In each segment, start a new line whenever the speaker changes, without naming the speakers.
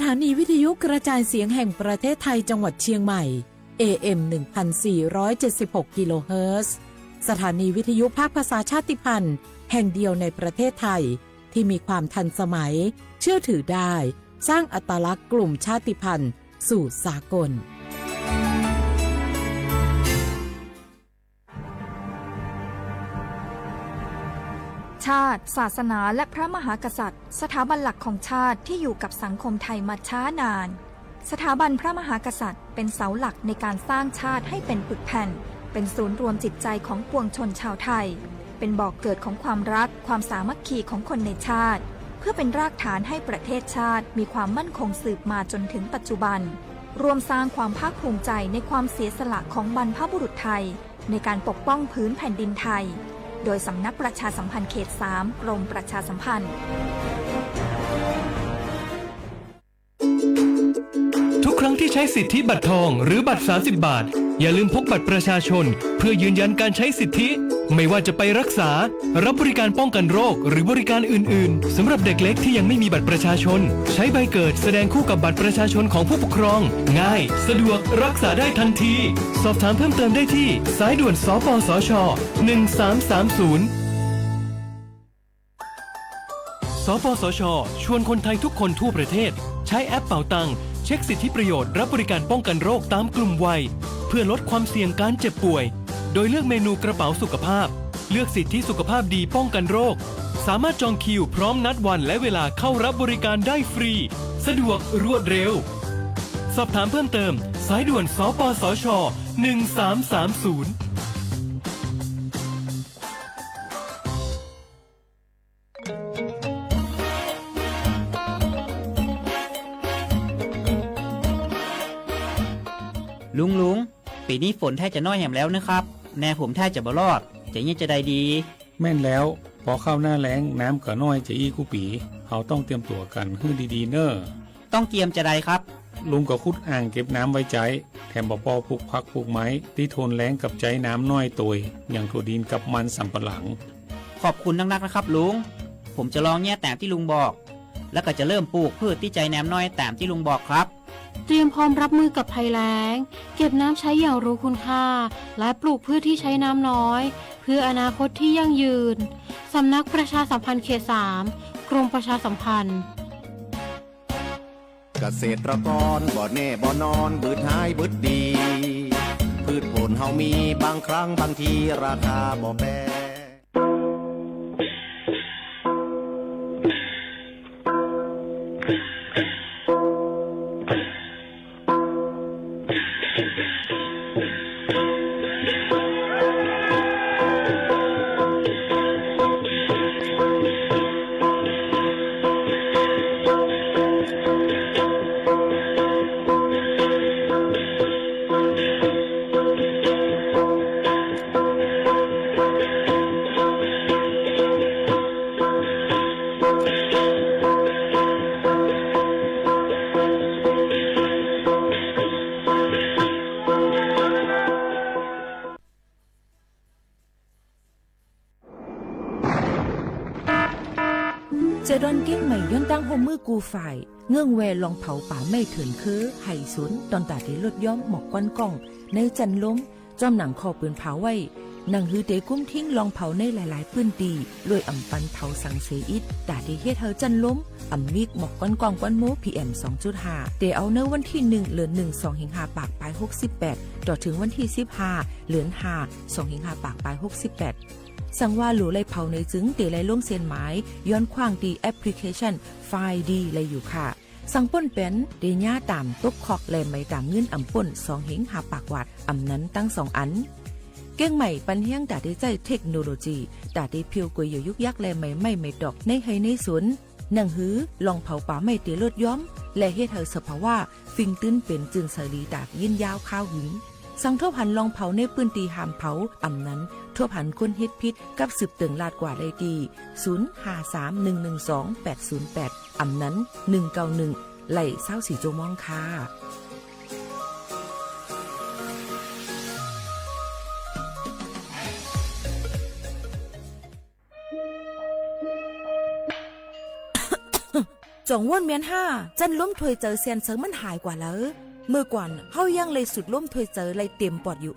ถานีวิทยุกระจายเสียงแห่งประเทศไทยจังหวัดเชียงใหม่ AM 1476 กิโลเฮิรตซ์สถานีวิทยุภาคภาษาชาติพันธุ์แห่งเดียวในประเทศไทยที่มีความทันสมัยเชื่อถือได้สร้างอัตลักษณ์กลุ่มชาติพันธุ์สู่สากล
ชาติศาสนาและพระมหากษัตริย์สถาบันหลักของชาติที่อยู่กับสังคมไทยมาช้านานสถาบันพระมหากษัตริย์เป็นเสาหลักในการสร้างชาติให้เป็นปึกแผ่นเป็นศูนย์รวมจิตใจของปวงชนชาวไทยเป็นบ่อกเกิดของความรักความสามัคคีของคนในชาติเพื่อเป็นรากฐานให้ประเทศชาติมีความมั่นคงสืบมาจนถึงปัจจุบันรวมสร้างความภาคภูมิใจในความเสียสละของบรรพบุรุษไทยในการปกป้องพื้นแผ่นดินไทยโดยสำนักประชาสัมพันธ์เขต 3 กรมประชาสัมพันธ์
ทุกครั้งที่ใช้สิทธิบัตรทองหรือบัตร30 บาทอย่าลืมพกบัตรประชาชนเพื่อยืนยันการใช้สิทธิไม่ว่าจะไปรักษารับบริการป้องกันโรคหรือบริการอื่นๆสำหรับเด็กเล็กที่ยังไม่มีบัตรประชาชนใช้ใบเกิดแสดงคู่กับบัตรประชาชนของผู้ปกครองง่ายสะดวกรักษาได้ทันทีสอบถามเพิ่มเติมได้ที่สายด่วนสปสช1330สปสชชวนคนไทยทุกคนทั่วประเทศใช้แอปเป๋าตังค์เช็คสิทธิประโยชน์รับบริการป้องกันโรคตามกลุ่มวัยเพื่อลดความเสี่ยงการเจ็บป่วยโดยเลือกเมนูกระเป๋าสุขภาพเลือกสิทธิสุขภาพดีป้องกันโรคสามารถจองคิวพร้อมนัดวันและเวลาเข้ารับบริการได้ฟรีสะดวกรวดเร็วสอบถามเพิ่มเติมสายด่วนสปสช1330
ลุงปีนี้ฝนแทบจะน้อยแหมแล้วนะครับแน่ผมแทบจะบ่รอดจะยังจะได้ดี
แม่นแล้วพอเข้าหน้าแล้งน้ำก็น้อยจะอีกูปีเขาต้องเตรียมตัวกันให้ดีๆเนอ้อ
ต้องเตรียมจะได้ครับ
ลุงก็ขุดอ่างเก็บน้ำไว้ใจแถมบ่พอปลูกผักปลูกไม้ที่ทนแล้งกับใจน้ำน้อยตัวยอย่างถั่วดินกับมันสำปะหลัง
ขอบคุณนักๆนะครับลุงผมจะลองแย่ตามที่ลุงบอกแล้วก็จะเริ่มปลูกพืชที่ใจน้ำน้อยตามที่ลุงบอกครับ
เตรียมพร้อมรับมือกับภัยแล้งเก็บน้ำใช้อย่างรู้คุณค่าและปลูกพืชที่ใช้น้ำน้อยเพื่ออนาคตที่ยั่งยืนสำนักประชาสัมพันธ์เขต 3 กรมประชาสัมพันธ์
เกษตรกรบ่แน่บ่นอนบืดหายบืดดีพืชผลเฮามีบางครั้งบางทีราคาบ่แปร
เจดอนเก้งใหม่ย้อนตั้งโฮมมือกูฝ่ายเงื่องแวลองเผาป่าไม่เถินคือไห่สุนตอนตาที่ลดย้อมหมอกก้อนกล้องในจันล้มจอมหนังคอปืนเผาไว้หนังฮือเตกุ้มทิ้งลองเผาในหลายๆพื้นตีรวยอ่ำปันเผาสังเสอิดตาที่เฮ็ดเฮาจันล้มอ่ำมิกหมอกก้อนกล้องก้อนโม PM 2.5 เตเอาเนื้อวันที่1เดือน1 2สิงหาปากปลาย68ต่อถึงวันที่15เดือน5 2สิงหาปากปลาย68สั่งว่าหลูไลเผาในจึงเตไลล่งเส้นหมายย้อนขว้างดีแอปพลิเคชันไฟล์ดีเลยอยู่ค่ะสั่งป่นเป็นเดญ่าตามตบคอกแลไม่ตามเงินอ่ำป่น2 หิงหาปากวาดอ่ำนั้นตั้ง2อันเก้งใหม่ปันเฮียงตาได้ใจเทคโนโลยีตาได้เพียวกวยอยู่ยุกยักแลไม่ดอกในให้ในสวนหนังหือลองเผาป่าไม่เตลดย้อมและเฮ็ดเธอสภาวะฟิงตื้นเป็นจึงสลีตากยินยาวข้าวหิงสังทบหันลองเผาในปืนตีหามเผาอ่ำนั้นทบหันคนเฮ็ดพิษกับสืบตึงลาดกว่าได้ดี0531128808อ่ำนั้น191ไหล่24โจมองค่ะ จงว่นเมียนห้าจันล้มถวยเจอเซียนเซิงมันหายกว่าแล้วเมื่อก่อนเฮายังเลยสุดล้มถวยเจอเลยเต็มปอดอยู่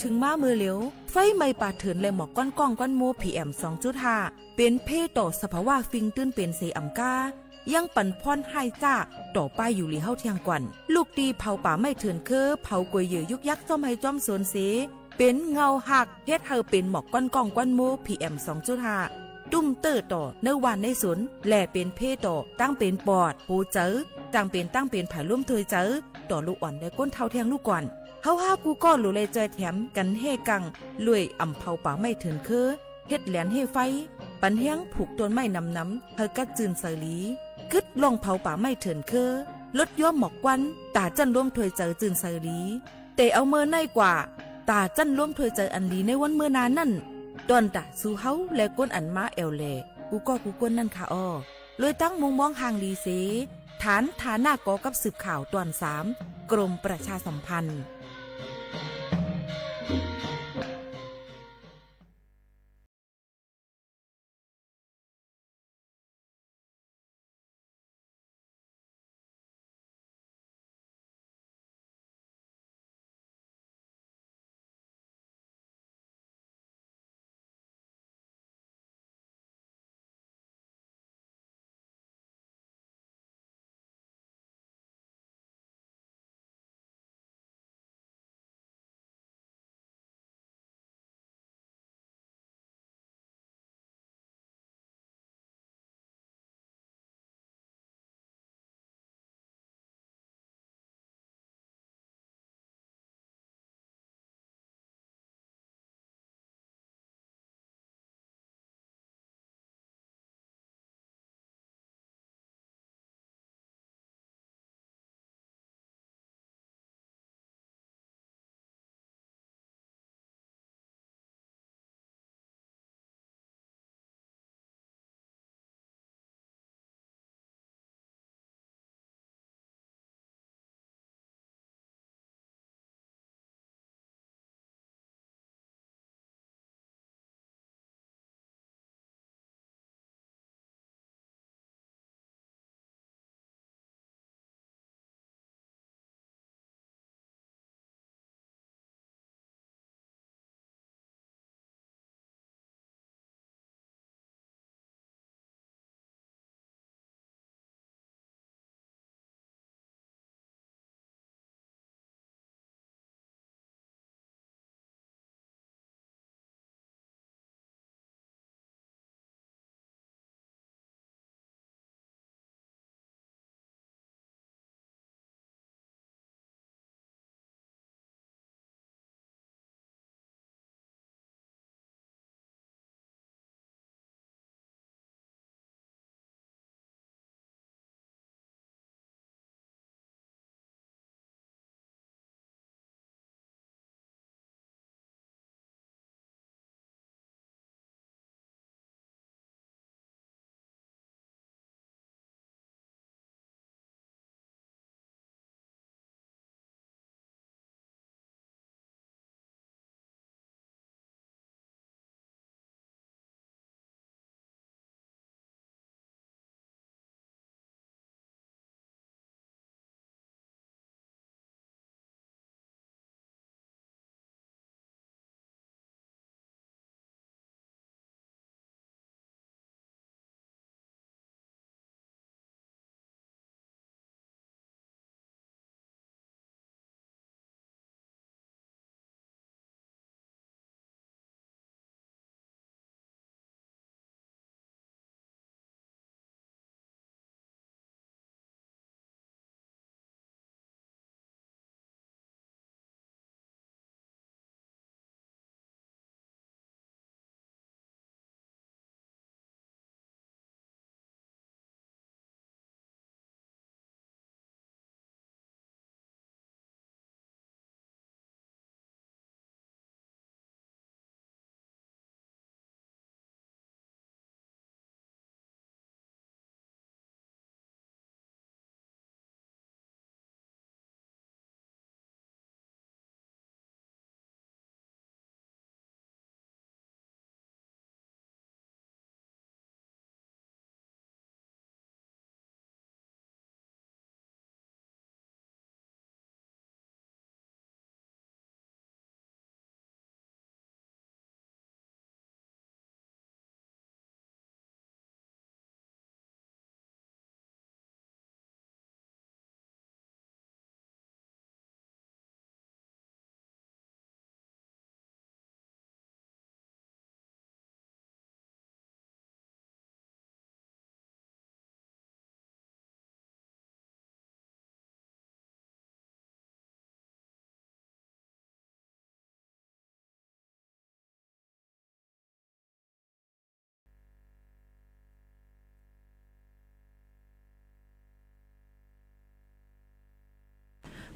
ถึงมามือเหลียวไฟไหม้ป่าเถือนเลยหมอกก้อนก้องก้อนโมPM 2.5เป็นเพต่อสภาวะฟิงตื้นเป็นเซอัมกายังปั่นพรให้จ้าต่อไปอยู่หลีเฮาเทียงกวันลูกตีเผาป่าไม่เถือนคือเผากวยเหยื่อยุกยักษ์จอมให้จอมสวนเสเป็นเงาหักเฮ็ดเฮาเป็นหมอกก้อนก้องก้อนโมPM 2.5ตุ้มเตอร์ต่อในวันในสนแหล่เป็นเพต่อตั้งเป็นปอดโหเจอตั้งเป็นผายร่วมถวยเจอต่อลูกอ่อนได้ก้นเท่าแทงลูกก่อนเฮาหากูก็หลูเลยใจแถมกันเฮกังลุยอำเผาป่าไม่ถึงคือเฮ็ดแหลนเฮไฟปันเฮียงผูกต้นไม้นำเฮากัดจืนเสลีกึดลงเผาป่าไม่ถึงคือลดย่อมหมอกควันตาจันร่วมถวยเจอจืนเสลีแต่เอาเมื่อในกว่าตาจันร่วมถวยเจออันลีในวันเมื่อนานนั่นดอนตาสู่เฮาและก้นอันมาแอวแลกูก็กูก้นนั่นค่ะอ้อเลยตั้งมุงมองห่างลีเสฐานฐาหน้ากอกับสืบข่าวตอน3กรมประชาสัมพันธ์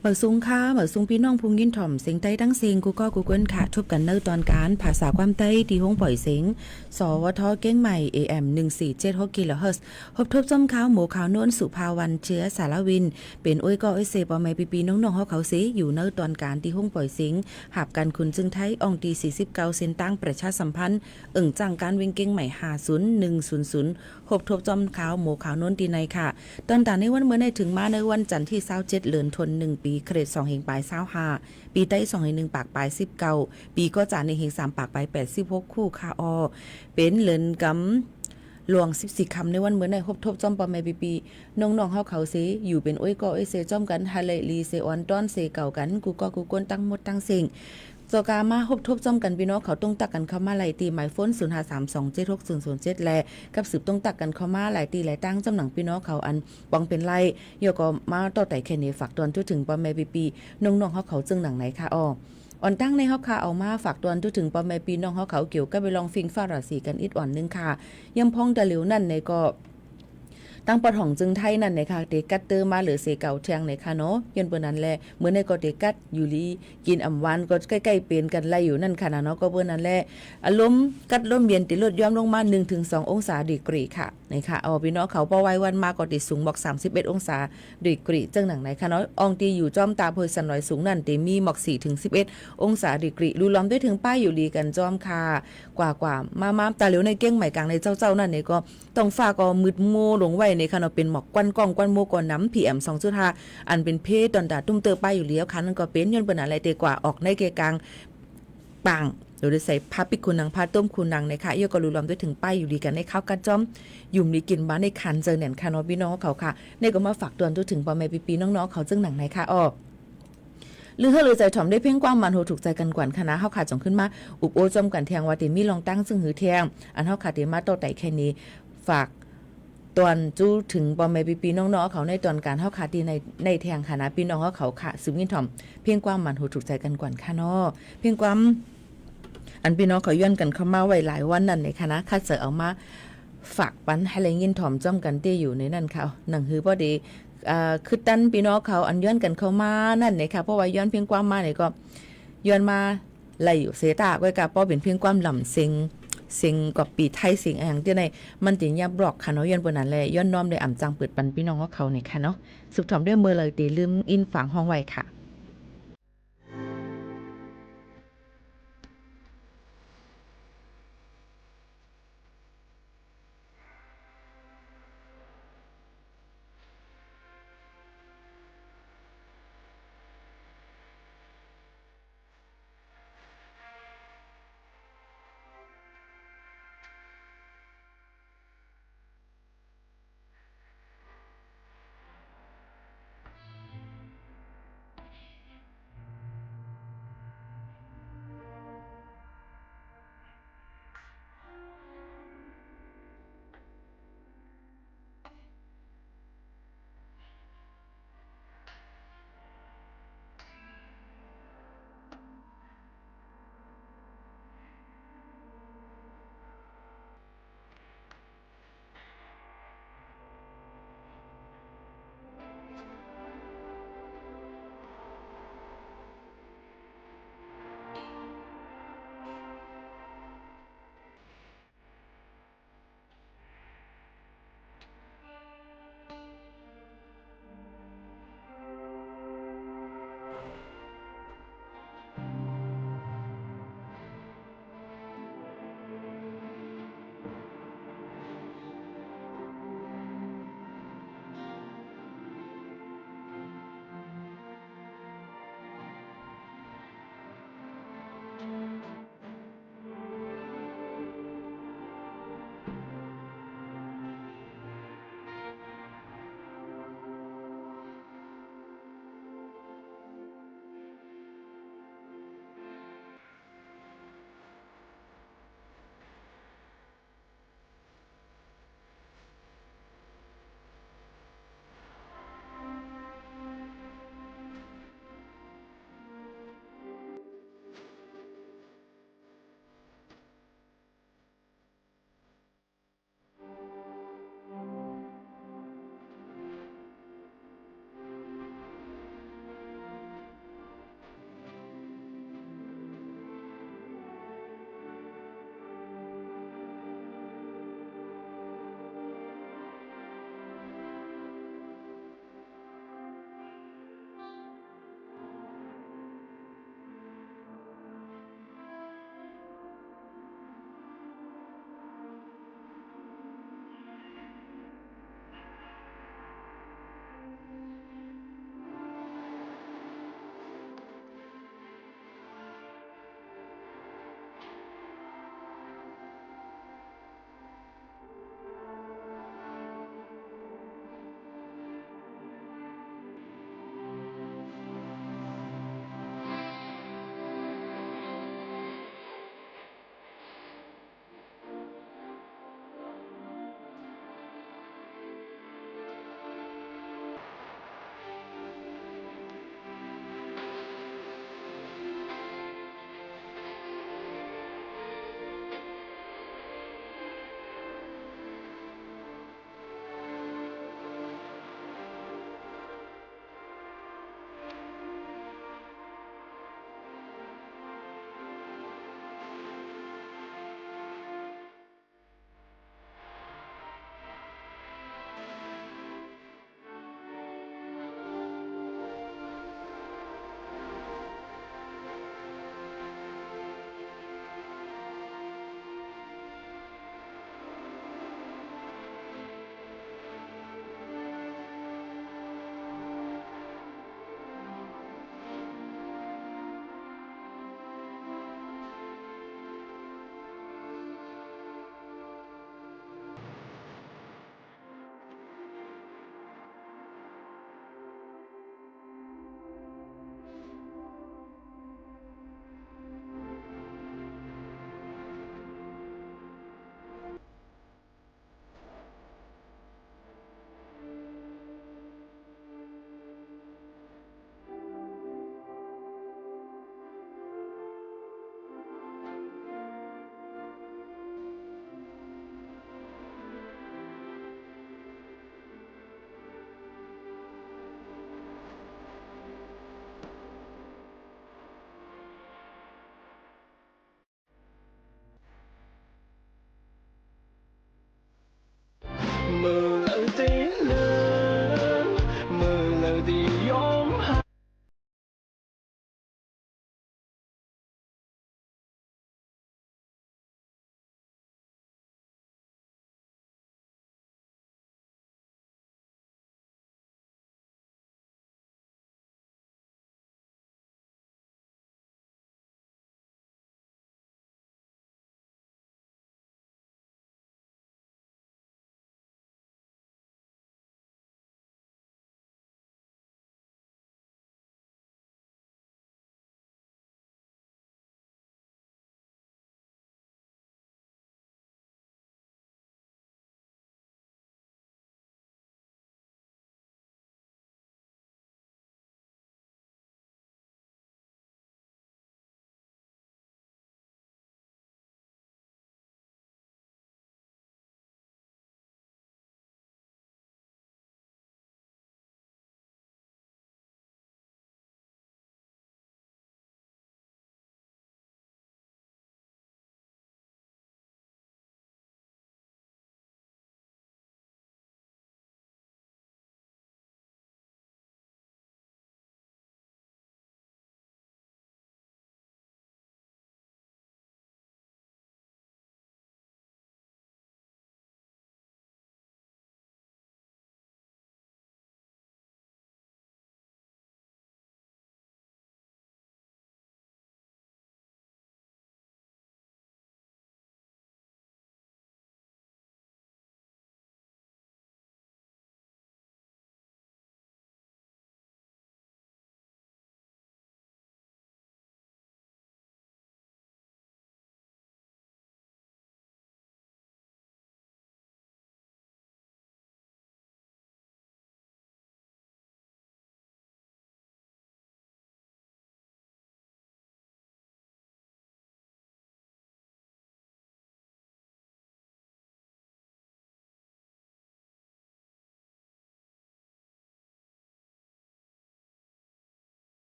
เหมือซุงค่ะเหมือซุงพี่น้องพุงยินถ่อมเสียงใต้ทั้งเสียงกูก็กูเกินค่ะทบกันเนอตอนการภาษาความใต้ที่ห้องปล่อยเสียงสวทเก้งใหม่ AM 1476กิโลเฮิรตซ์พบทบจอมขาวหมูขาวโน้นสุภาวันเชื้อสารวินเป็นอ้อยก็อ้อยเซปอไม่ปีน้องๆเฮาเขาเสอยู่เนอตอนการที่ห้องปล่อยเสียงหับกันคุณจึงไทยอองตี49เส้นตั้งประชาสัมพันธ์จังการวิ่งเก้งใหม่50100พบทบจอมขาวหมูขาวโน้นตีในค่ะตอนตาในวันเมื่อในถึงมาในวันจันทร์ที่27เดือนธันวาคมปีเครด2เฮงปลาย25ปีใต้2เฮง1ปากปลาย19ปีก็จานในเฮง3ปากปลาย86คู่ค่ะออเป็นเหลินกำหลวง14คำในวันเหมือนในครบทบจอมปอมไม่ปีน้องๆเฮาเขาเสอยู่เป็นอ้อยก็อ้อยเสจอมกันฮาเลลีเซออนต้อนเสเก่ากันกูก็กูกวนตั้งหมดตั้งเสิงจอกามาครบทบจอมกันพี่น้องเขาต้องตักกันเข้ามาหลายตีหมายฟ้น0532760007แลกับสืบต้องตักกันเข้ามาหลายตีหลายตั้งจำหนังพี่น้องเขาอันปองเป็นไรยก็มาต่อแต่แค่นี้ฝากตอนถึงปอมไม่ปีน้องๆเฮาเขาจึงหนังไหนค่ะอ้ออ่อนตั้งในเฮาค่ะเอามาฝากตอนถึงปอมแม่ปีน้องเฮาเขาเกี่ยวกับไปลองฟิงฟ้าราศีกันอีกอ่อนนึงค่ะยังพ้องตะหลิวนั่นในก็ตั้งปะถ่องจึงไทยนั่นในค่ะเด็กกัดเตอมาหรือเสเก่าเทียงในค่ะเนาะยันเปิ้นนั้นแลเหมือนในก็เด็กกัดอยู่ลีกินอำวันก็ใกล้ๆเป็นกันไล่อยู่นั่นค่ะเนาะก็เปิ้นนั้นแลอารมณ์กัดลมเย็นติลดย่อมลงมา 1-2 องศาดีกรีค่ะนะคะเอาพี่น้องเขาพอไว้วันมาก็ติสูงบอก31องศาดีกรีจังหนังไหนค่ะเนาะอองตีอยู่จอมตาเพยสันหน่อยสูงนั่นติมีหมอก4-11องศาดีกรีรูล้อมด้วยถึงป้ายอยู่ลีกันจอมค่ะกว่ามาตาเหลียวในเก้งใหม่กลางในเจ้านั่นนี่ก็ต้องฟ้าก็มืดโมลงไว้ในค่ะเนาะเป็นหมอกควันกล้องควันโมก่อนน้ำ PM 2.5 อันเป็นเพศตอนตาตุ้มเตอป้ายอยู่เลี้ยวคันนั่นก็เป็นย้อนเปิ้นอะไรเตกว่าออกในเกกลางปังโดยใส่ผ้าปิดคุณนางผ้าต้มคุณนางนะคะเยอะก็รู้ล้อมด้วยถึงป้ายอยู่ดีกันในข้าวกระจ้อมยุ่มลีกินบ้านในคันเจอแหน่นคานอพี่น้องเขาค่ะในก็มาฝากตวนถึงปอแม่ปีน้องๆเขาจึงหนังไหนค่ะอ้อหรือเฮาเลยใจถ่อมได้เพ่งกว้างมันโหถูกใจกันกวนคณะเฮาขาดจงขึ้นมาอุบโอจอมกันเทียงว่าติมีลองตั้งซึ่งหือเทียงอันเฮาขาดติมาโตไต่แค่นี้ฝากตอนจู้ถึงปอแม่ปีน้องๆเขาในตอนการเฮาขาดดีในแทงคณะพี่น้องเขาค่ะสืบยินถ่อมเพ่งกว้างมันโหถูกใจกันกวนค่ะเนาะเพ่งกว้างอันพี่น้องเขาย้อนกันเข้ามาไว้หลายวันนั่นในคณะคัดเสือเอามาฝากปันให้แรงยินถ่อมจ้อมกันเตี้ยอยู่ในนั่นค่ะหนังฮือพอดีคือตั้นพี่น้องเขาอันย้อนกันเข้ามานั่นเนี่ยค่ะเพราะว่าย้อนเพียงความมาเนี่ยก็ย้อนมาไหลอยู่เสตาไว้กับป้อเป็นเพียงความลำเซ็งกับปีไทยสิ่งอย่างที่ในมันติยับบล็อกค่ะเนาะย้อนบนนั้นแหละย้อนน้อมได้อ่ำจังเปิดปันพี่น้องเขาเนี่ยค่ะเนาะสุขถ่อมด้วยมือเลยตีลืมอินฝังห้องไว้ค่ะ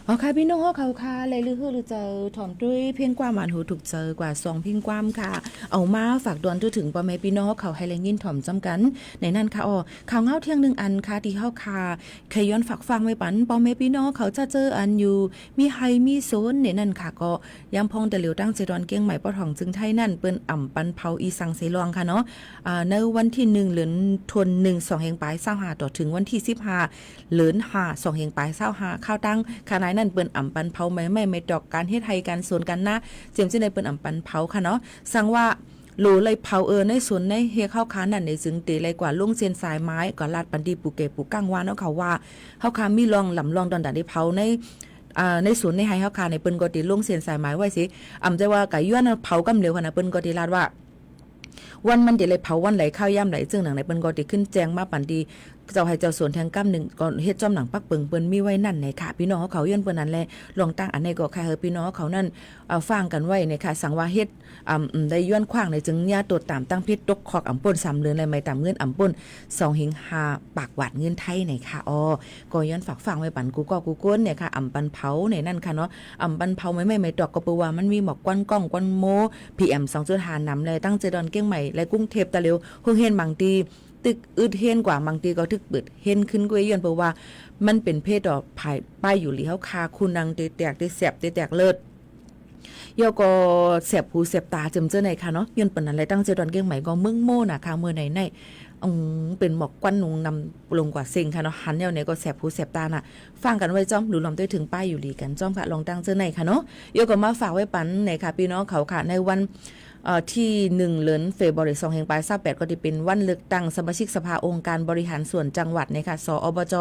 เอาค่ะพี่น้องเฮาเขาค่ะเลยลือฮือลือเจอถอมด้วยเพียงความหวานหูถูกเจอกว่า2เพียงความค่ะเอามาฝากดวนถึงพ่อแม่พี่น้องเขาให้แรงยินถ่อมจำกันในนั้นค่ะข่าวเงาเที่ยง1อันค่ะที่เฮาค่ะเคยย้อนฝากฟังไว้ปันพ่อแม่พี่น้องเขาจะเจออันอยู่มีไฮมีโซนในนั้นค่ะก็ยามพองแต่เหลียวตั้งเจดอนเกียงใหม่ป้อทองจึงไทยนั่นเปิ้นอ่ำปันเผาอีสังเสลองค่ะเนาะในวันที่1เดือนธันวาคม2แห่งปลาย25ต่อถึงวันที่15เดือน5 2แห่งปลาย25ข้าวตั้งค่ะนายนั่นเปิ้นอ่ำปันเผาไม่ดอกการเฮ็ดให้การสวนกันนะเจียมสิได้เปิ้นอ่ำปันเผาค่ะเนาะสั่งว่าโหลเลยเผาในสวนในเฮเข้าค้านั่นในจึงตีเลยกว่าลุงเซียนสายไม้ก็ลาดปันดีปูเกปูก้างวานเนาะเขาว่าเฮาค้ามีลองลำลองดอนดาได้เผาในสวนในไฮเฮาค้าในเปิ้นก็ตีลุงเซียนสายไม้ไว้สิอ่ำใจว่าก็ย้อนเผากำเหลวค่ะนะเปิ้นก็ตีลาดว่าวันมันเดี๋ยวเลยเผาวันไหลข้าวย่ำไหลจึงหนังในเปิ้นก็ติขึ้นแจงมาปันดีเจ้าให้เจ้าสวนแทงกำหนึ่งก่อนเฮ็ดจอมหนังปักเปิงเปิ้นมีไว้นั่นในค่ะพี่น้องเขาย้อนเปิ้นนั่นแหละลองตั้งอันในก็ค่ะเฮอพี่น้องเขานั่นฟังกันไว้ในค่ะสังว่าเฮ็ดได้ย้อนขว้างในจึงญาตรวจตามตั้งพิษตกขอกอำป่น3เดือนเลยไม่ตามเงินอำป่น2เฮง5ปากหวาดเงินไทยในค่ะก็ย้อนฝากฟังไว้ปันกูก้นเนี่ยค่ะอำปันเผาในนั่นค่ะเนาะอำปันเผาไม่ดอกก็เปว่ามันมีหมอกควันก้องควันโม PM 2.5นำเลยตั้งเจดอนเกี้ยงใหม่และกรุงเทพตะเร็วเพิ่งเห็นบางทีตึกอึดเฮนกว่าบางทีก็ทึกเปิดเฮนขึ้นกว่าย้อนเพราะว่ามันเป็นเพศดอกภายป้ายอยู่หลีเฮาคาคุณนางแตกได้แสบแตกเลิศยอก็แสบหูแสบตาจำเจอไหนค่ะเนาะย้อนเปิ้นนั้นเลยตั้งเจดอนเกี้ยงใหม่ก็เมืองโมน่ะค่ะเมื่อไหนเป็นหมอกควันนุงนำลงกว่าเซ็งค่ะเนาะหันแนวไหนก็แสบหูแสบตาน่ะฟังกันไว้จ้อมหรือลอมด้วยถึงป้ายอยู่หลีกันจ้อมค่ะลองตั้งเจอไหนค่ะเนาะยอก็มาฝากไว้ปันไหนค่ะพี่น้องเขาค่ะในวันที่1เดือนเฟบรุารี2แห่งปลาย28ก็จะเป็นวันเลือกตั้งสมาชิกสภาองค์การบริหารส่วนจังหวัดนะคะสอบจ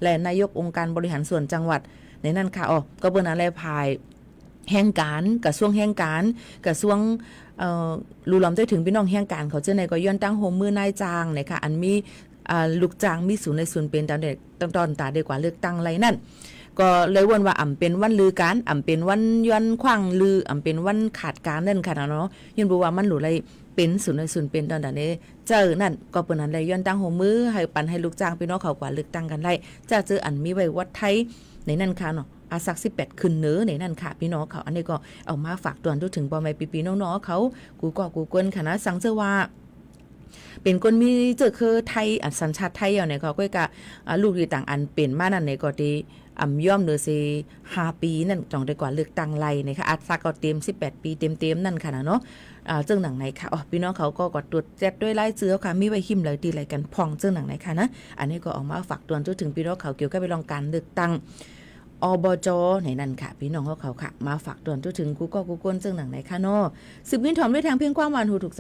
และนายกองค์การบริหารส่วนจังหวัดในนั้นค่ะก็เปิ้นอะไรภายแห่งการกระทรวงแห่งการกระทรวงรู้ล้อมได้ถึงพี่น้องแห่งการเขาเจ้าในก็ย้อนตั้งโฮมมือนายจ้างนะคะอันมีลูกจ้างมีศูนย์ในส่วนเป็นตอนเด็กตอนตาได้กว่าเลือกตั้งไรนั่นก็เลยวนว่าเป็นวันลือการเป็นวันย้อนขว้างลือเป็นวันขาดการนั่นค่ะเนาะย้อนบอกว่ามันหลุเลยเป็นศูนย์ในส่วนเป็นตอนนี้เจอนั่นก็เปิ้นนั้นเลยย้อนตั้งโฮมมือให้ปันให้ลูกจ้างพี่น้องเขากว่าเลือกตั้งกันได้จะเจออันมีไว้วัดไทยในนั่นค่ะเนาะอาสัก18ขึ้นเนื้อในนั่นค่ะพี่น้องเขาอันนี้ก็เอามาฝากตวนถึงพ่อแม่พี่น้องๆเขากูเกินค่ะนะสังเจอว่าเป็นคนมีเจอคือไทยสัญชาติไทยอย่างเนี่ยเขาก็กะลูกที่ต่างอันเป็นมานั่นในก็ดีย่อมเดือสิ5ปีนั่นจองได้กว่าเลือกตั้งไรนะคะอัตราก็เต็ม18ปีเต็มนั่นค่ะเนาะเจ้าหนังไหนค่ะพี่น้องเขาก็กดตรวจแจ็ดด้วยไล่เจือค่ะมีไว้หิมเลยตีอะไรกันพองเจ้าหนังไหนค่ะนะอันนี้ก็ออกมาฝากตวนถึงพี่น้องเขาเกี่ยวกับไปลองการเลือกตั้งอบจในนั่นค่ะพี่น้องเขาค่ะมาฝากตวนถึงกูก้นเจ้าหนังไหนค่ะเนาะสืบวินถอมด้วยทางเพียงความหวานหูถูก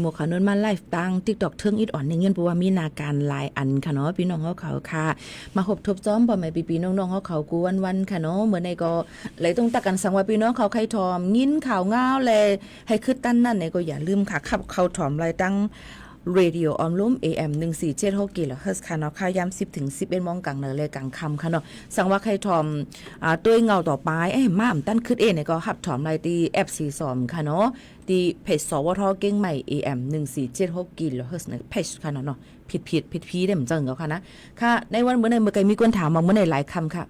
หมวกขานนมาไลฟ์ตั้ง TikTok เทิงอิดอ่อนในเงินเพราะว่ามีนาการหลายอันค่ะเนาะพี่น้องเขาค่ะมาหบทบซ้อมบ่แม่พี่ๆน้องๆเขากูวันๆค่ะเนาะเหมือนในก็เลยต้องตักกันสังว่าพี่น้องเขาใครทอมยินข่าวง้าวแลให้คือตั้นนั่นในก็อย่าลืมค่ะขับเขาถอมรายตั้งเรดิโอออมลุ่ม AM 1476กิโลเฮิรตซ์ค่ะเนาะค่ายาม10ถึง11โมงกลางเนเลยกลางค่ำค่ะเนาะสังว่าใครทอมตัวเงาต่อไปมาตั้นขึ้นเนี่ยก็หับถอมรายตี F42 ค่ะเนาะที่เพจสวทเก่งใหม่ AM 1476กิโลเฮิรตซ์ในเพจค่ะเนาะผิดเด้มจังเขาค่ะนะค่ะในวันเมื่อในเมื่อไกลมีคนถามมาเมื่อในหลายคำค่ะ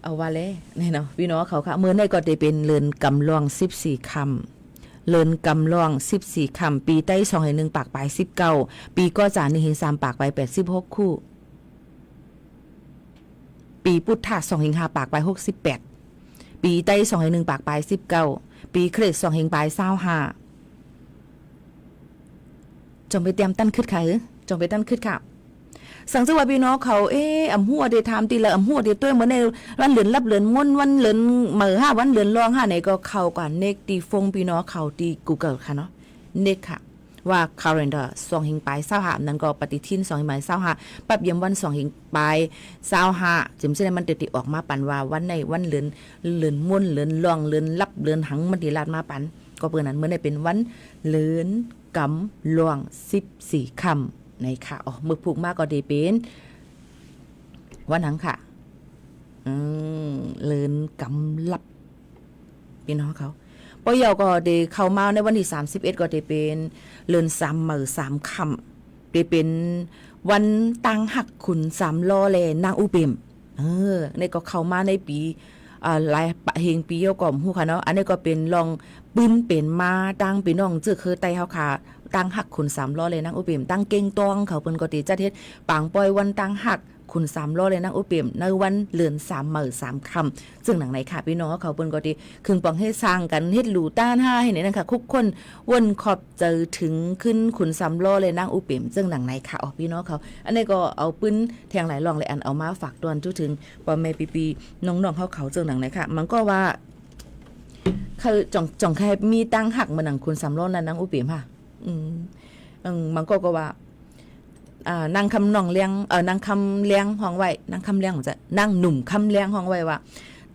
เอาว่าเลยนี่เนาะพี่น้องเขาค่ะเมื่อในก็ได้เป็นเลินกำลอง14คำเลินกำลอง14คำปีใต้2-1ปากปลาย19ปีก็จ่า1-3ปากปลาย86คู่ปีพุทธะ2-5ปากปลาย68ปีใต้2-1ปากปลาย19ปีเครด2-ปลาย25จงไปเตรียมตั้นขึ้นค่ะจงไปตั้นขึ้นค่ะสังสว่าพี่น้องเขาอำหัวได้ถามตีละอำหัวได้ตัวเหมือนในวันเหลือนรับเหลือนม่วนวันเหลือนเหมือ5วันเหลือนรอง5ไหนก็เข้ากว่าเนกตีฟงพี่น้องเขาตี Google ค่ะเนาะเนกค่ะว่า calendar 2หิงปลาย25นั้นก็ปฏิทิน2หิงปลาย25ปรับเยี่ยมวัน2หิงปลาย25จึงสิได้มันติออกมาปันว่าวันในวันเหลือนม่วนเหลือนรองเหลือนรับเหลือนหังมันดีลาดมาปันก็เปิ้นนั้นเมื่อได้เป็นวันเหลือนกำลวง14ค่ำในค่ะมือผูกมากก็ดีเป็นวันหังค่ะเลินกำลับพี่น้องเขาปอยาวก็ได้เข้ามาในวันที่31ก็ได้เป็นเลิน3มื้อ3ค่ำได้เป็นวันตังหักขุน3ล้อแลนางอุเปมในก็เข้ามาในปีหลายปะเฮงปีเยาก่อมฮู้ค่ะเนาะอันนี้ก็เป็นลองปืนเป็นมาตั้งพี่น้องเจอคือไตเฮาค่ะตั้งหักขุน3ล้อเลยนางอุเปมตั้งเก่งตองเขาเปิ้นก็ติจัดเฮ็ดปางปอยวันตั้งหักขุน3ล้อเลยนางอุเปมในวันเลือน3มื้อ3ค่ำซึ่งหนังไหนค่ะพี่น้องเขาเปิ้นก็ติคึงปองให้สร้างกันเฮ็ดหลูต้าน5ให้นั่นค่ะคุกคนวนขอบเจอถึงขึ้นขุน3ล้อเลยนางอุเปมซึ่งหนังไหนค่ะพี่น้องเขาอันนี้ก็เอาปืนแทงหลายรองเลยอันเอามาฝากตอนจุถึงพ่อแม่ปีๆน้องๆเขาซึ่งหนังไหนค่ะมันก็ว่าคือจ่องแค่มีตั้งหักมาหนังขุน3ล้อนั้นนางอุเปมค่ะมันก็ว่านางคำนองเลี้ยงนางคำเลี้ยงห้องไว้นางคำเลี้ยงจะนางหนุ่มคำเลี้ยงห้องไว้ว่า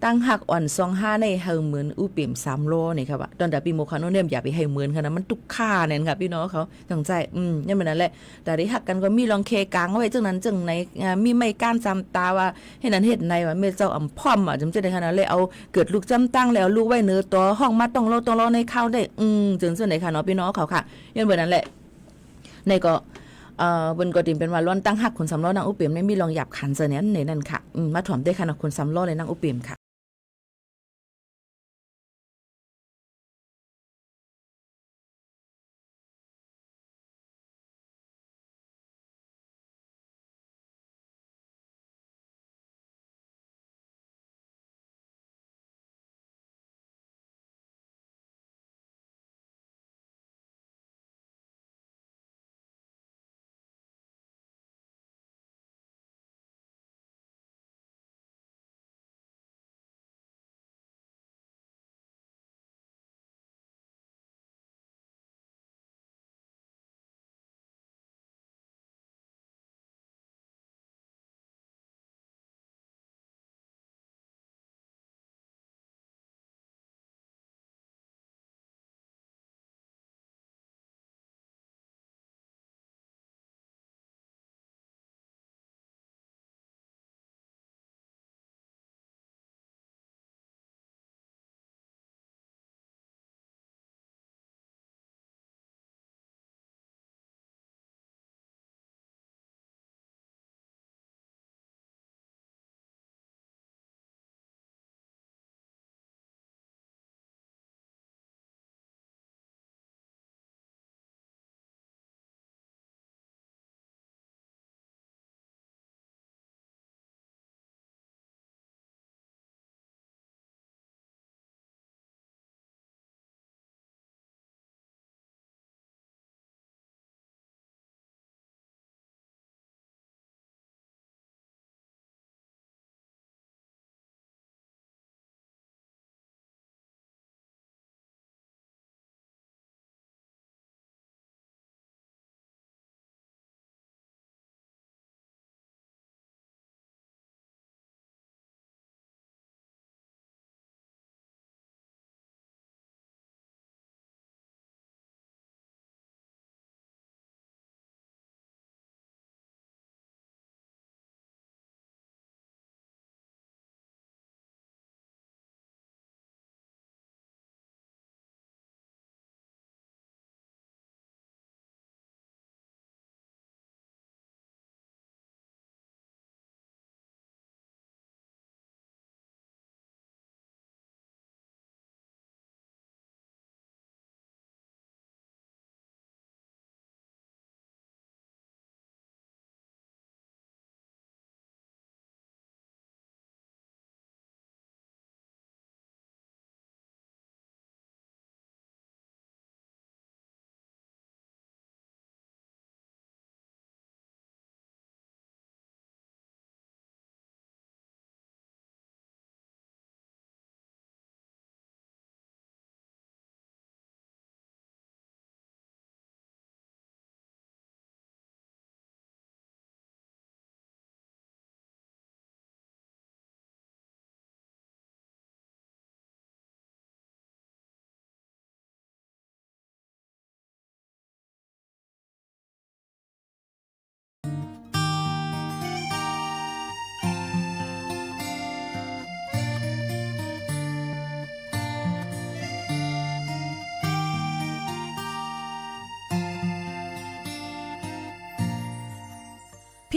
ตั้งหักอ่อน25ในเฮาเหมือนอุเปี่ยม3โลนี่ครับว่าตอนแต่ปีโมคาโนเนี่ยอย่าไปให้เหมือนค่ะนะมันตุกค่าเนี่ยค่ะพี่น้องเขาตั้งใจนี่มันนั่นแหละแต่ได้หักกันก็มีลองเคกลางไว้จังนั้นจังไหนมีไม่ก้านจำตาว่าให้นั้นเฮ็ดในว่าแม่เจ้าอำพ่อมจำจะได้ขนาดเลยเอาเกิดลูกจำตั้งแล้วลูกไว้เนื้อตัวห้องมาต้องรอในข้าวได้จังซั่นไหนค่ะเนาะพี่น้องเขาค่ะนี่มันนั่นแหละในก็บนกอดินเป็นว่าล้อนตั้งหักคนสำล้อนางอุเปียมไม่มีรองหยับขันเสนียนในนั่นค่ะมาถ่อมได้ค่ะคนสำล้อเลยนางอุเปียมค่ะ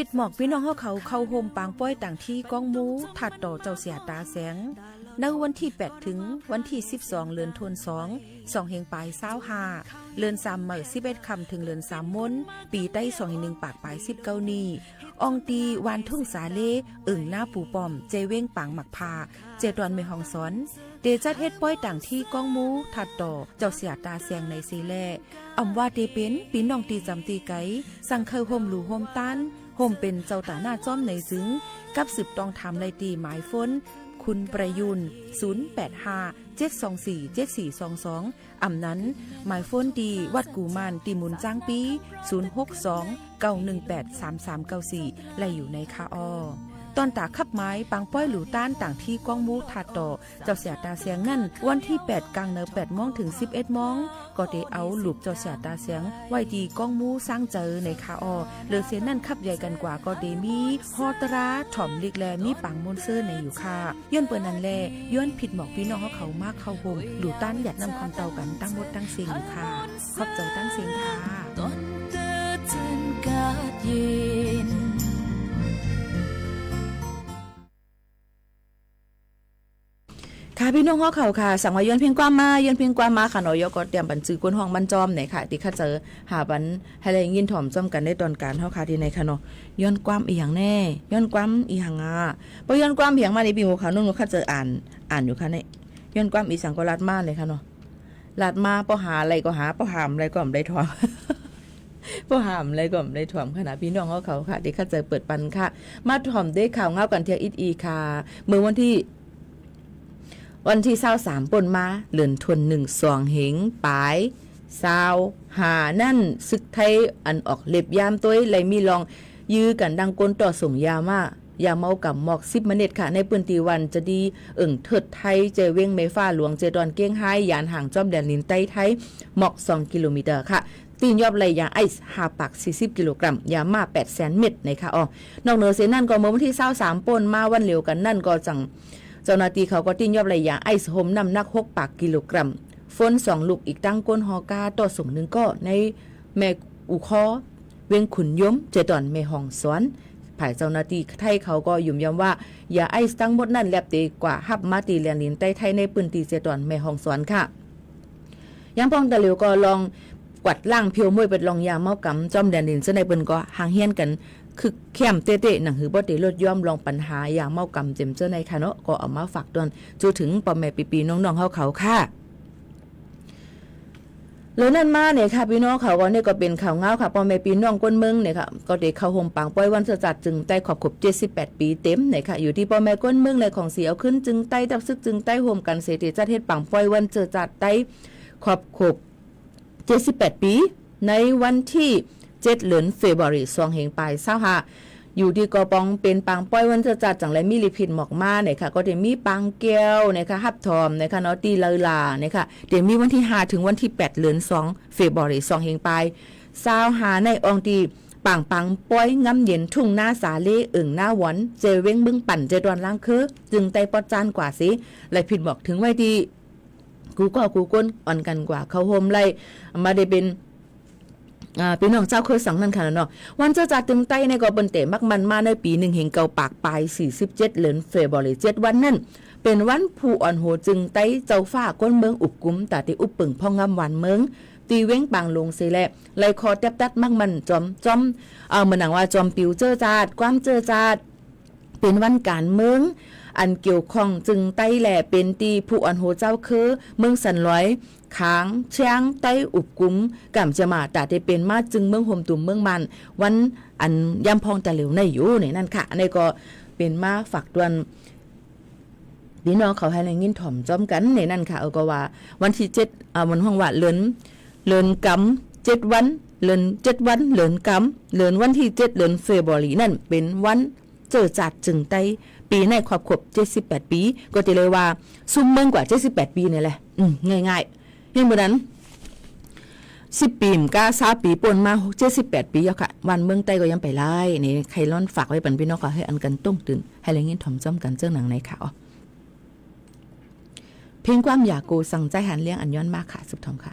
ผิดหมอกพี่น้องเฮาเขาเข้าโฮมปางป้อยต่างที่ก้องหมูถัดต่อเจ้าเสียตาแสงในวันที่8ถึงวันที่12เดือนธันวาคม2เฮงปลาย25เดือน3มื้อ11ค่ำถึงเดือน3มนปีใต้2.1ปากปลาย19นี้อองตีวานทุ่งสาเลอึ่งหน้าปูป้อมเจเว้งปางหมักพาเจดอนเมฮองสอนเดจัดเฮ็ดป้อยต่างที่ก้องหมูถัดต่อเจ้าเสียตาแสงในซีแลอำว่าเตเป็นปีน้องตีจำตีไกสั่งเคยห่มหลูห่มตันห่มเป็นเจ้าตาหน้าจ้อมในซึ้งกับสืบตองทำไลตีหมายฝนคุณประยุน085-724-7422อำนั้นหมายฝนดีวัดกูมานตีมุนจ้างปี062-918-3394และอยู่ในคาออตอนตาขับไม้ปังป้อยหลูต้านต่างที่ก้องมูถาต่อเจ้าเสียตาเสียงนั่นวันที่8กลางเน8โมงถึง11โมงก็ได้เอาหลูบเจ้าเสียตาเสียงไว้ดีก้องมูสร้างเจอในคาออเหลือเสียนั่นขับใหญ่กันกว่าก็ได้มีฮอตราถ่อมลิกแลมีปังมนเซอร์ในอยู่ค่ะย้อนเปิ้นนั้นแลย้อนผิดหมอกพี่น้องเขามากเข้าโฮมหลูต้านหยัดนำคำเตากันตั้งหมดตั้งเสียงอยู่ค่ะขอบใจตั้งเสียงค่ะ
ต้นเตือจันกาดเย็น
ค่ะพี่น้องเขาค่ะสั่งว่าย้อนเพียงกว่ามาค่ะเนาะยก็เตรียมบันจื้อกวนห้องบรรจอมไหนค่ะที่ข้าเจอหาบันให้ได้ยินถ่อมจ้อมกันได้ตอนการเฮาค่ะที่ไหนค่ะเนาะย้อนความอีหยังแน่ย้อนความอีหยังบ่ย้อนความเพียงมาในปีหมู่ขาวนุ่นข้าเจออ่านอยู่ค่ะเนี่ยย้อนความอีสังก็ลาดมาเลยค่ะเนาะลาดมาป้อหาอะไรก็หาป้อหามอะไรก็ไม่ได้ถ่อมป้อหามอะไรก็ไม่ได้ถ่อมขนาดพี่น้องเขาค่ะที่ข้าเจอเปิดปันค่ะมาถ่อมได้ข่าวเงากันเที่ยอีค่ะเมื่อวันที่23ป่นมาเหลือนทวน1-2เหงปาย20หานั่นศึกไทยอันออกเล็บยามตัวไหลมีลองยื้อกันดังกลต่อส่งยามายาเมากับหมอก10 เมตรค่ะในปืนตีวันจะดีเถิดไทยเจเว้งเมฟ้าหลวงเจดอนเก้งไฮยานห่างจอมแดนลินใต้ไทยหมอก2 กิโลเมตรค่ะตีนยอบไหลยาไอซ์5 ปัก40 กิโลกรัมยามา800,000 เม็ดในค่ะนอกเหนือเสียนั่นก็เมื่อวันที่23ป่นมาวันเหลียวกันนั่นก็จังเจ้าหน้าที่เขาก็ติ้งยอบระยะไอซ์โฮมน้ำหนัก6 ปากกิโลกรัมฝน2 ลูกอีกตั้งก้นฮอกาต่อส่งหนึ่งก็ในแม่อุคอเวียงขุนยมเจดอนแม่ห้องสวนภายเจ้าหน้าที่ไทยเขาก็ยุ่มย้ำว่ายาไอซ์ทั้งหมดนั้นแลบตีกว่าฮับมาตีแลนลินใต้ไทยในปืนตีเจดอนแม่ห้องสวนค่ะยังป้องตะเหลียวก็ลองกวัดล่างเพียวมวยเป็นลองยาเมากำจอมแดนลินซะในเปิ้นก็ห่างเฮียนกันคือเข้มเตะๆหนังหือบ่ได้ลดย่อมลองปัญหาอย่างเมากำเจ็มเจ้าในค่ะเนาะก็เอามาฝากตอนจูถึงปอแม่ปีๆน้องๆเขาค่ะแล้วนั่นมาเนี่ยค่ะพี่น้องเขาก็เนี่ยก็เป็นข่าวเงาค่ะปอแม่ปีน้องก้นเมืองเนี่ยค่ะก็ได้เข้าโฮมปางป้อยวันจัดจึงใต้ขอบ78 ปีเต็มเนี่ยค่ะอยู่ที่ปอแม่ก้นเมืองเลยของเสียขึ้นจึงใต้ดับซึกจึงใต้โฮมกันเสถีจัดเฮ็ดปางป้อยวันจัดใต้ขอบ78 ปีในวันที่7 เดือนเฟบรุย2เหงปลาย25อยู่ที่กอปองเป็นปางป้อยวันจัดจังไรมีลิพินหมอกมาเนี่ยค่ะก็จะมีปางแก้วนะคะฮับทอมนะคะเนาะตีเลลาเนี่ยค่ะเดี๋ยวมีวันที่5ถึงวันที่8 เดือน2เฟบรุย2เหงปลาย25ในองตีปางป้อยงำเย็นทุ่งหน้าสาเลหน้าหวอนเจเว้งบึ้งปั่นเจดอนล้างคือจึงไตปอดจานกว่าสิไรผิดบอกถึงไว้ดีกูก้นอ่อนกันกว่าเขาโฮมไรมาได้เป็นพี่น้องเจ้าเคยสั่งนั่นค่ะเนาะวันจะจัดตึงใต้ในก็เป็นเตะมักมันมาในปี1เหงเกาปากปลาย47 เดือนเฟบรุย7วันนั่นเป็นวันผู้อ่อนโหจึงใต้เจ้าฟ้าก้นเมืองอุบกุมแต่ที่อุบปึงพ่องำวันเมืองตีเว้งปางลงเสแลไลคอแตบตัดมักมันจอมเหมือนหนังว่าจอมปิวเจอจาดความเจอจาดเป็นวันการเมืองอันเกี่ยวข้องจึงใต้แหล่เป็นตีผู้อ่อนโหเจ้าคือเมืองสันลอยค้างเชียงใต้อุบกุมกำจะมาแต่ได้เป็นมาจึงเมืองโฮมตุ่มเมืองมันวันอันยำพองแต่เหลวในอยู่ในนั่นค่ะในก็เป็นมาฝากตวนพี่น้องเขาให้ในยินถ่อมจ้อมกันในนั่นค่ะก็ว่าวันที่7วันห้องว่าเลินกำ7วันเลิน7วันเลินกำเลินวันที่7เดือนเฟบรุยนั่นเป็นวันเจอจัดจึงใต้ปีในครอบ78 ปีก็จะเลยว่าซุ่มเมืองกว่า78 ปีนี่แหละง่ายๆอย่างเมื่อนั้น10 ปีมก้า20 ปีป่นมา78 ปีแล้วค่ะวันเมืองใต้ก็ยังไปไล่นี่ใครร้อนฝากไว้ปันพี่น้องก็ให้อันกันต้องตื่นให้แรงยินถ่อมจ้อมกันเจ้าหนังในข่าวเพียงความอยากกูสั่งใจหันเลี้ยงอันย้อนมากค่ะสุดทองค่ะ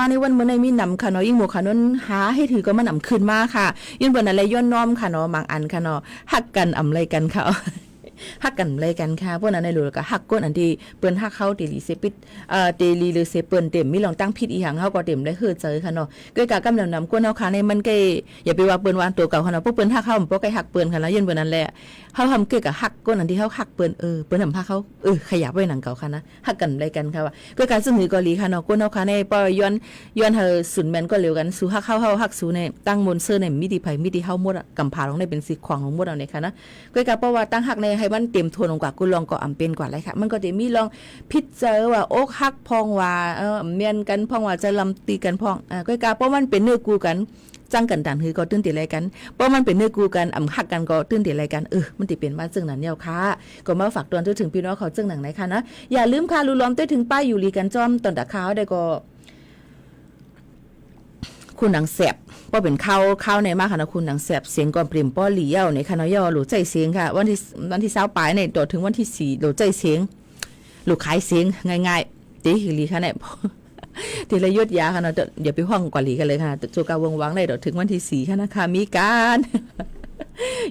มาในวันเมื่อในมีหนำค่ะเนาะยิ่งหมู่ค่ะนั้นหาให้ถือก็มาหนำขึ้นมาค่ะยื่นบนอะไรย้อนน้อมค่ะเนาะบางอันค่ะเนาะฮักกันอำไรกันค่ะ ฮักกันเลยกันค่ะพวกนั้นในรู้ก็ฮักก้นอันที่เปิ้นฮักเข้าเดลีเซปิดเดลีหรือเซเปิ้นเต็มมีลองตั้งผิดอีหยังเฮาก็เต็มได้เจอค่ะเนาะก้อยกะกำลังนำก้นเฮาค่ะในมันก็อย่าไปว่าเปิ้นวานตัวเก่าค่ะเนาะพวกเปิ้นฮักเข้าบ่ก็ฮักเปิ้นค่ะแล้วยืนเปิ้นนั่นแหละเฮาทำเกี่ยวกับฮักก้นอันที่เฮาฮักเปิ้นเปิ้นทำฮักเขาขยับไว้หนังเก่าค่ะนะฮักกันเลยกันค่ะว่าก้อยกะซึ่งหือก็ลีค่ะเนาะก้นเฮาค่ะในปย้อนเฮาสุนแม่นก็เร็วกันสู่ฮักเข้าเฮาฮักสู่ในตั้งมนเซอร์ในมิติไผมิติเฮาหมดอ่ะกำพาลงได้เป็นสิขวางของหมดเอาในค่ะนะก้อยกะเพราะว่าตั้งฮักในให้มันเต็มทวนลงกว่ากูลองก็อำเป็นกว่าเลยค่ะมันก็จะมีลองพิจารว่าอกฮักพองว่าเมียนกันพองว่าจะลำตีกันพองก้อยกาเพราะมันเป็นเนื้อกูกันจังกันดันคือก็ตื่นติอะไรกันเพราะมันเป็นเนื้อกูกันฮักกันก็ตื่นติอะไรกันมันติเป็นมาซึ่งนั้นเนี่ยค่ะก็มาฝากตอนถึงพี่น้องเขาซึ่งหนังไหนค่ะนะอย่าลืมค่ะรู้ล้อมถึงป้ายอยู่ลีกันจอมตอนตะขาวได้ก็คุณหนังแสบป้อเป็นข้าวในมากค่ะนะคุณหนังแสบเสียงก่อนเปลี่ยนป้อหลี่เย่าในคณะย่อหลูใจเสียงค่ะวันที่20ปลายในต่อถึงวันที่4หลูใจเสียงหลูขายเสียงง่ายๆตีหลีค่ะเนี่ยทีละยุดยาค่ะนะเดี๋ยวไปห้องกว่าหลีกันเลยค่ะโจกาวงวังได้ต่อถึงวันที่4ค่ะนะคะมีการ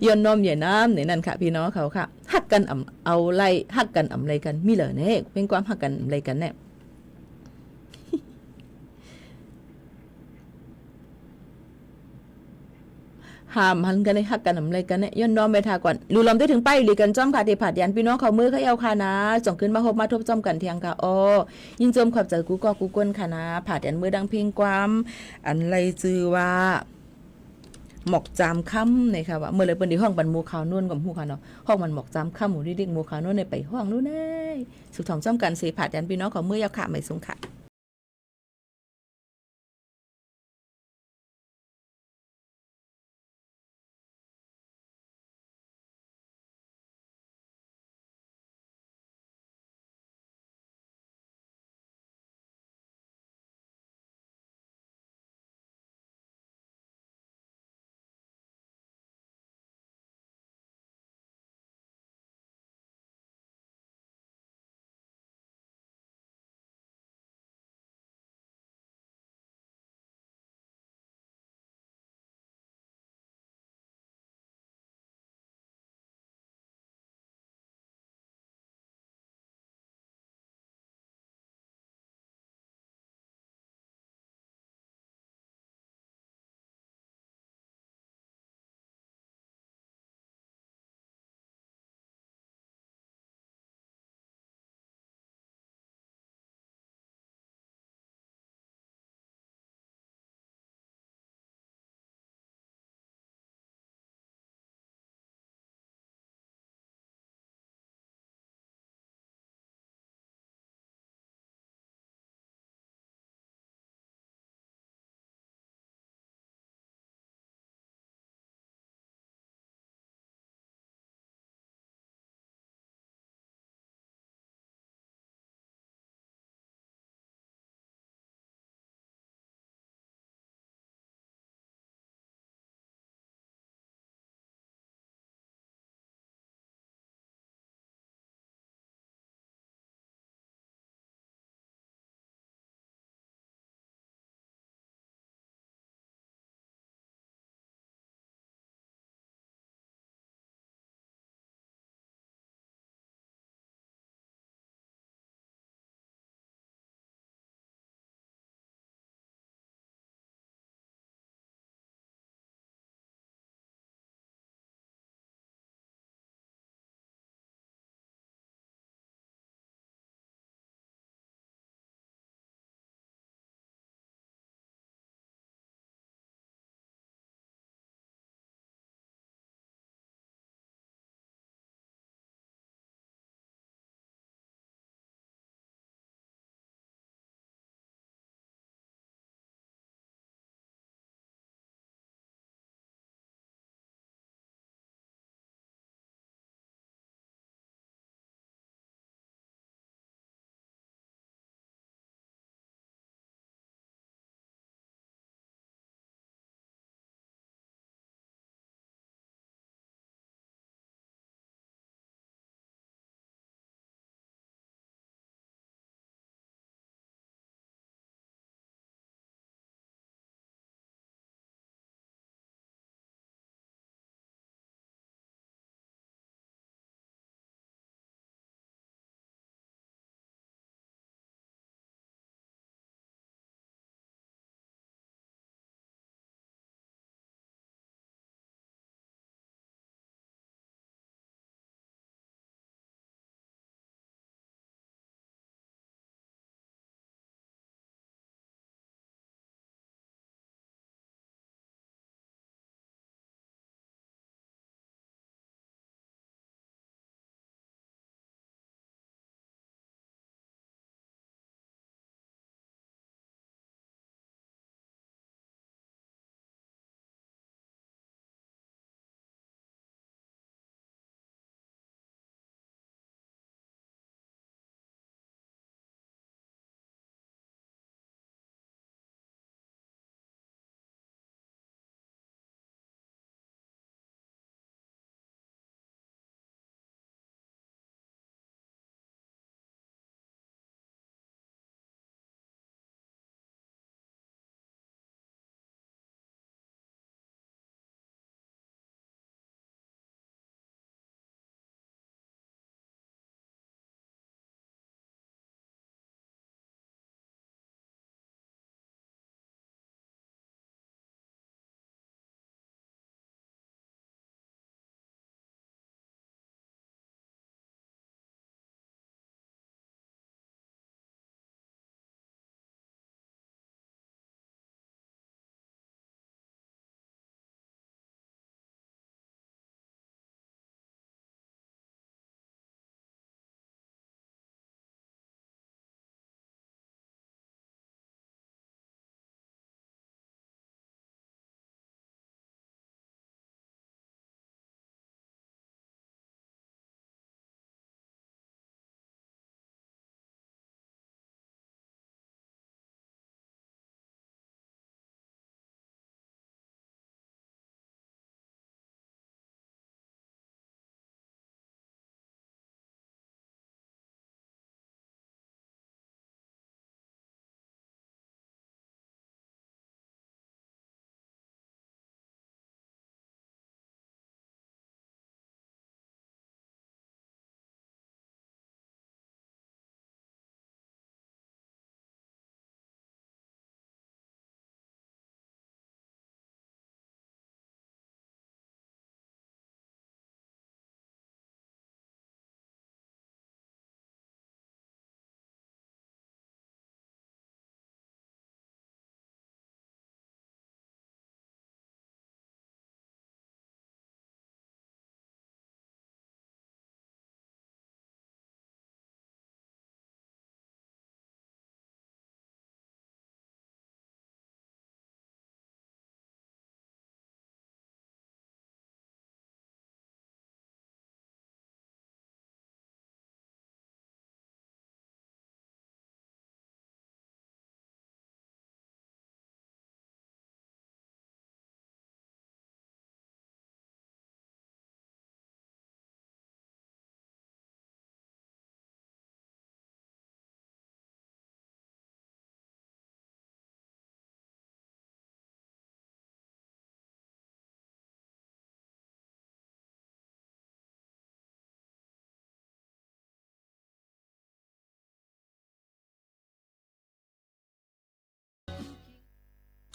ย้อนน้อมใหญ่น้ำในนั้นค่ะพี่น้องเขาค่ะฮักกันเอาไล่ฮักกันไรกันมีเหรอเนี่ยเป็นความฮักกันไรกันเนี่ยห้ามหันกันในฮักกันอะไรกันเนี่ยย้อนน้อมไปทาก่อนดูลำได้ถึงป้ายหลีกันจ้อมค่ะที่ผัดยันพี่น้องเขามือเขาเอาค่ะนะส่งขึ้นมาทบจ้อมกันเทียงค่ะยิ่งจมขอบใจกูก็กูก้นค่ะนะผัดยันมือดังเพียงความอันไรจือว่าหมอกจามค่ำเนี่ยค่ะว่าเมื่อไรเปิ้นที่ห้องบันมูขาวนุ่นกับหูค่ะเนาะห้องมันหมอกจามค่ำหมูดิ๊กมูขาวนุ่นในไปห้องนู่นเน่สุดท้องจ้อมกันสีผัดยันพี่น้องเขามือยาวค่ะไม่สูงค่ะ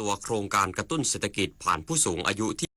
ตัวโครงการกระตุ้นเศรษฐกิจผ่านผู้สูงอายุที่